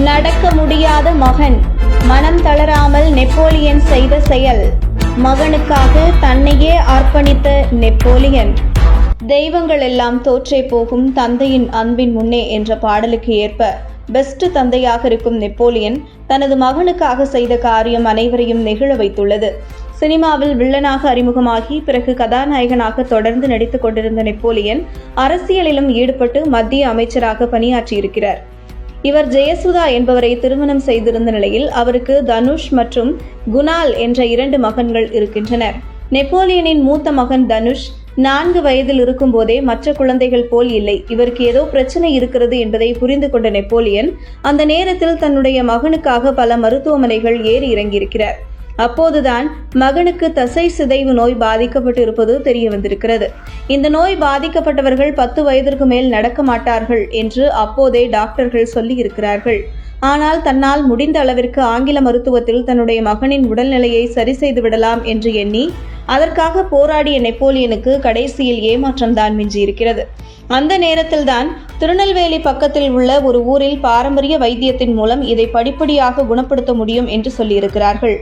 நடக்க முடியாத மகன், மனம் தளராமல் நெப்போலியன் செய்த செயல். மகனுக்காக தன்னையே அர்ப்பணித்த நெப்போலியன். தெய்வங்கள் எல்லாம் தோற்றே போகும் தந்தையின் அன்பின் முன்னே என்ற பாடலுக்கு ஏற்ப பெஸ்ட் தந்தையாக இருக்கும் நெப்போலியன் தனது மகனுக்காக செய்த காரியம் அனைவரையும் நெகிழ வைத்துள்ளது. சினிமாவில் வில்லனாக அறிமுகமாகி பிறகு கதாநாயகனாக தொடர்ந்து நடித்துக் கொண்டிருந்த நெப்போலியன் அரசியலிலும் ஈடுபட்டு மத்திய அமைச்சராக பணியாற்றியிருக்கிறார். இவர் ஜெயசுதா என்பவரை திருமணம் செய்திருந்த நிலையில் அவருக்கு தனுஷ் மற்றும் குணால் என்ற 2 மகன்கள் இருக்கின்றனர். நெப்போலியனின் மூத்த மகன் தனுஷ் 4 வயதில் இருக்கும் போதே மற்ற குழந்தைகள் போல் இல்லை. இவருக்கு ஏதோ பிரச்சனை இருக்கிறது என்பதை புரிந்து கொண்ட நெப்போலியன் அந்த நேரத்தில் தன்னுடைய மகனுக்காக பல மருத்துவமனைகள் ஏறி இறங்கியிருக்கிறார். அப்போதுதான் மகனுக்கு தசை சிதைவு நோய் பாதிக்கப்பட்டு இருப்பது தெரிய வந்திருக்கிறது. இந்த நோய் பாதிக்கப்பட்டவர்கள் 10 வயதிற்கு மேல் நடக்க மாட்டார்கள் என்று அப்போதே டாக்டர்கள் சொல்லி இருக்கிறார்கள். ஆனால் தன்னால் முடிந்த அளவிற்கு ஆங்கில மருத்துவத்தில் தன்னுடைய மகனின் உடல்நிலையை சரி செய்து விடலாம் என்று எண்ணி அதற்காக போராடிய நெப்போலியனுக்கு கடைசியில் ஏமாற்றம்தான் மிஞ்சியிருக்கிறது. அந்த நேரத்தில்தான் திருநெல்வேலி பக்கத்தில் உள்ள ஒரு ஊரில் பாரம்பரிய வைத்தியத்தின் மூலம் இதை படிப்படியாக குணப்படுத்த முடியும் என்று சொல்லியிருக்கிறார்கள்.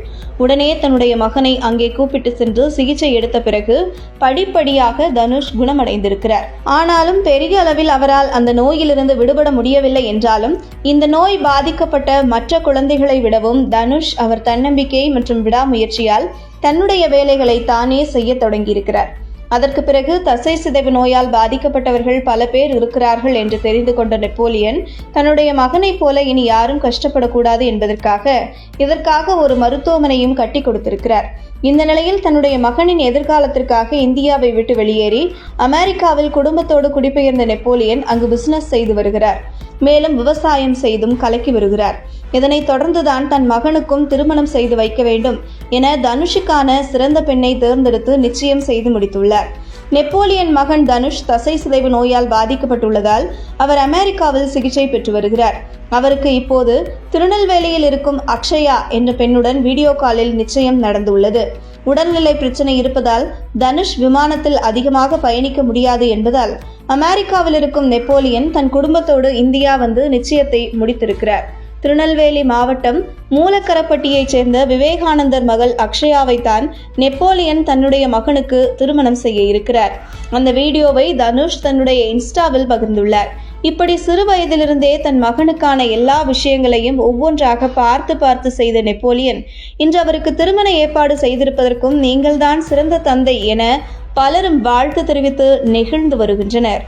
உடனே தன்னுடைய மகனை அங்கே கூப்பிட்டு சென்று சிகிச்சை எடுத்த பிறகு படிப்படியாக தனுஷ் குணமடைந்திருக்கிறார். ஆனாலும் பெரிய அளவில் அவரால் அந்த நோயிலிருந்து விடுபட முடியவில்லை என்றாலும் இந்த நோய் பாதிக்கப்பட்ட மற்ற குழந்தைகளை விடவும் தனுஷ் அவர் தன்னம்பிக்கை மற்றும் விடாமுயற்சியால் தன்னுடைய வேலைகளை தானே செய்ய தொடங்கியிருக்கிறார். அதற்கு பிறகு தசை சிதைவு நோயால் பாதிக்கப்பட்டவர்கள் பல பேர் இருக்கிறார்கள் என்று தெரிந்து கொண்ட நெப்போலியன் தன்னுடைய மகனைப் போல இனி யாரும் கஷ்டப்படக்கூடாது என்பதற்காக இதற்காக ஒரு மருத்துவமனையும் கட்டி கொடுத்திருக்கிறார். இந்த நிலையில் தன்னுடைய மகனின் எதிர்காலத்திற்காக இந்தியாவை விட்டு வெளியேறி அமெரிக்காவில் குடும்பத்தோடு குடிபெயர்ந்த நெப்போலியன் அங்கு பிசினஸ் செய்து வருகிறார். மேலும் விவசாயம் செய்தும் கலக்கி வருகிறார். இதனைத் தொடர்ந்துதான் தன் மகனுக்கும் திருமணம் செய்து வைக்க வேண்டும் என தனுஷுக்கான சிறந்த பெண்ணை தேர்ந்தெடுத்து நிச்சயம் செய்து முடித்துள்ளார். நெப்போலியன் மகன் தனுஷ் தசை சிதைவு நோயால் பாதிக்கப்பட்டுள்ளதால் அவர் அமெரிக்காவில் சிகிச்சை பெற்று வருகிறார். அவருக்கு இப்போது திருநெல்வேலியில் இருக்கும் அக்ஷயா என்ற பெண்ணுடன் வீடியோ காலில் நிச்சயம் நடந்துள்ளது. உடல்நிலை பிரச்சனை இருப்பதால் தனுஷ் விமானத்தில் அதிகமாக பயணிக்க முடியாது என்பதால் அமெரிக்காவில் இருக்கும் நெப்போலியன் தன் குடும்பத்தோடு இந்தியா வந்து நிச்சயத்தை முடித்திருக்கிறார். திருநெல்வேலி மாவட்டம் மூலக்கரப்பட்டியைச் சேர்ந்த விவேகானந்தர் மகள் அக்ஷயாவை தான் நெப்போலியன் தன்னுடைய மகனுக்கு திருமணம் செய்ய இருக்கிறார். அந்த வீடியோவை தனுஷ் தன்னுடைய இன்ஸ்டாவில் பகிர்ந்துள்ளார். இப்படி சிறு வயதிலிருந்தே தன் மகனுக்கான எல்லா விஷயங்களையும் ஒவ்வொன்றாக பார்த்து செய்த நெப்போலியன் இன்று அவருக்கு திருமண ஏற்பாடு செய்திருப்பதற்கும் நீங்கள்தான் சிறந்த தந்தை என பலரும் வாழ்த்து தெரிவித்து நெகிழ்ந்து வருகின்றனர்.